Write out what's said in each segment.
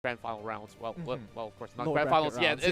grand final rounds. Well, well, of course, not Lower grand finals yet. rounds,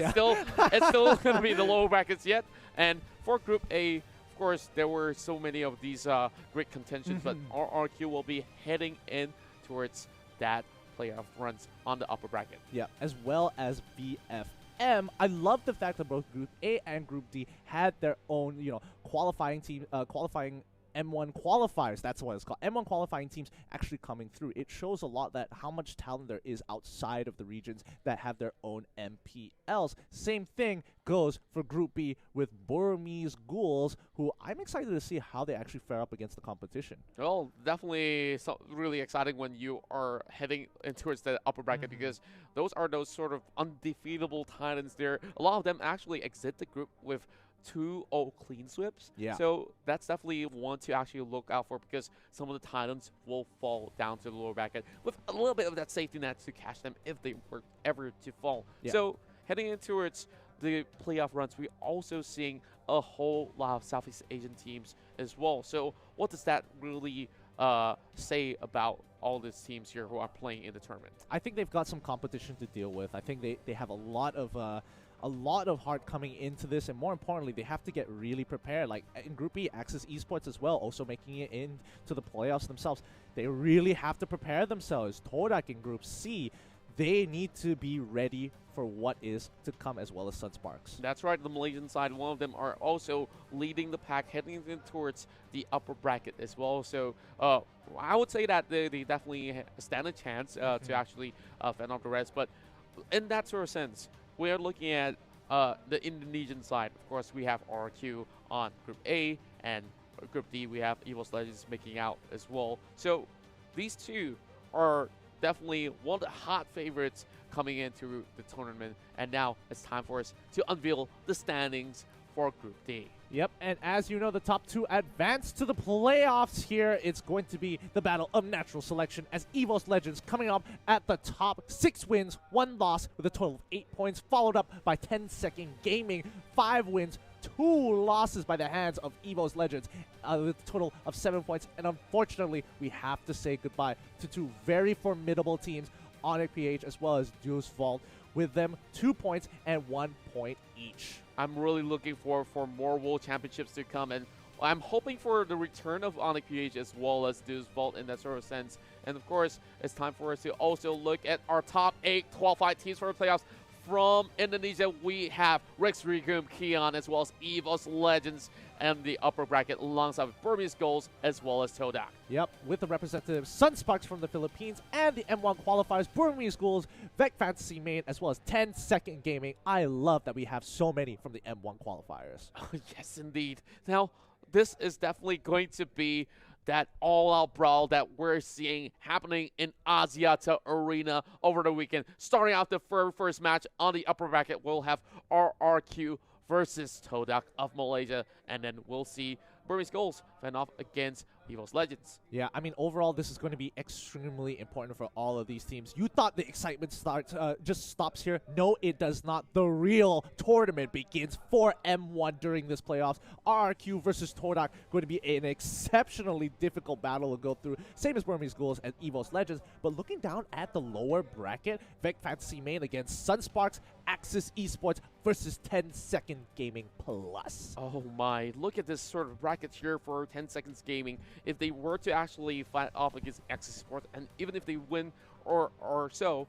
It's still going to be the lower brackets yet. And for Group A, of course, there were so many of these great contentions, but RRQ will be heading in towards that playoff runs on the upper bracket. Yeah, as well as VFM. I love the fact that both Group A and Group D had their own, qualifying team, qualifying M1 qualifiers. That's what it's called. M1 qualifying teams actually coming through. It shows a lot that how much talent there is outside of the regions that have their own MPLs. Same thing goes for Group B with Burmese Ghouls, who I'm excited to see how they actually fare up against the competition. Well, definitely really exciting when you are heading in towards the upper bracket because those are those sort of undefeatable titans there. A lot of them actually exit the group with 2-0 clean sweeps. Yeah. So that's definitely one to actually look out for because some of the Titans will fall down to the lower bracket with a little bit of that safety net to catch them if they were ever to fall. Yeah. So heading in towards the playoff runs, we're also seeing a whole lot of Southeast Asian teams as well. So what does that really say about all these teams here who are playing in the tournament? I think they've got some competition to deal with. I think they have a lot of heart coming into this, and more importantly, they have to get really prepared. Like in Group B, Axis Esports as well, also making it into the playoffs themselves. They really have to prepare themselves. Todak in Group C, they need to be ready for what is to come, as well as Sunsparks. That's right, the Malaysian side, one of them are also leading the pack, heading in towards the upper bracket as well. So I would say that they definitely stand a chance to actually fend off the rest. But in that sort of sense, we are looking at the Indonesian side. Of course, we have RQ on Group A, and Group D, we have Evos Legends making out as well. So these two are definitely one of the hot favorites coming into the tournament. And now it's time for us to unveil the standings for Group D. Yep, and as you know, the top two advance to the playoffs here. It's going to be the battle of natural selection as Evos Legends coming up at the top. 6 wins, 1 loss with a total of 8 points, followed up by 10 Second Gaming, 5 wins, 2 losses by the hands of Evos Legends with a total of 7 points. And unfortunately, we have to say goodbye to 2 very formidable teams, Onyx PH as well as Deuce Vault, with them 2 points and 1 point each. I'm really looking forward for more World Championships to come, and I'm hoping for the return of Onyx PH as well as Deuce Vault in that sort of sense. And of course, it's time for us to also look at our top 8 qualified teams for the playoffs. From Indonesia, we have Rex Regum, Keon, as well as Evos Legends and the upper bracket alongside Burmese Ghouls as well as Todak. Yep, with the representative Sunsparks from the Philippines and the M1 qualifiers, Burmese Ghouls, Vec Fantasy Main, as well as 10 Second Gaming. I love that we have so many from the M1 qualifiers. Oh, yes, indeed. Now, this is definitely going to be that all-out brawl that we're seeing happening in Asiata Arena over the weekend. Starting out the first match on the upper bracket, we'll have RRQ versus Todak of Malaysia, and then we'll see Burmese Ghouls fend off against Evos Legends. Yeah, I mean, overall, this is going to be extremely important for all of these teams. You thought the excitement just stops here. No, it does not. The real tournament begins for M1 during this playoffs. RRQ versus Todak going to be an exceptionally difficult battle to go through. Same as Burmese Ghouls and Evos Legends. But looking down at the lower bracket, Vec Fantasy Main against Sunsparks, Axis Esports versus 10 Second Gaming Plus. Oh my, look at this sort of bracket here for 10 Seconds Gaming. If they were to actually fight off against Axis Sports, and even if they win or so,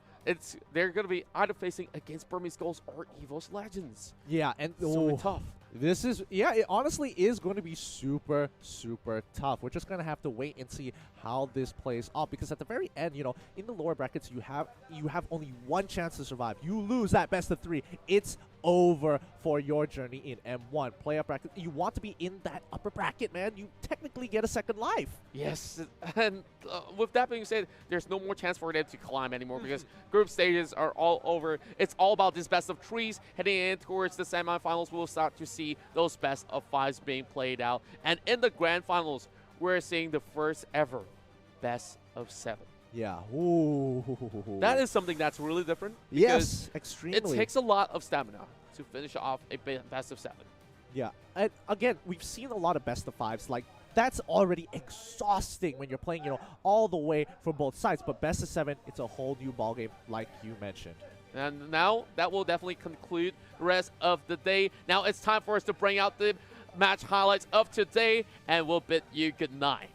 they're going to be either facing against Burmese Ghouls or Evos Legends. Yeah, and so tough. This is, it honestly is going to be super, super tough. We're just going to have to wait and see how this plays out, because at the very end, in the lower brackets, you have only one chance to survive. You lose that best of 3, it's over for your journey in M1. Playoff bracket, you want to be in that upper bracket, man. You technically get a second life. Yes, and with that being said, there's no more chance for them to climb anymore because group stages are all over. It's all about this best of 3s. Heading in towards the semifinals, we'll start to see those best of 5s being played out. And in the grand finals, we're seeing the first ever best of 7. Yeah. Ooh. That is something that's really different. Yes, extremely. It takes a lot of stamina to finish off a best of 7. Yeah. And again, we've seen a lot of best of 5s. Like that's already exhausting when you're playing, all the way for both sides. But best of 7, it's a whole new ballgame, like you mentioned. And now that will definitely conclude the rest of the day. Now it's time for us to bring out the match highlights of today, and we'll bid you good night.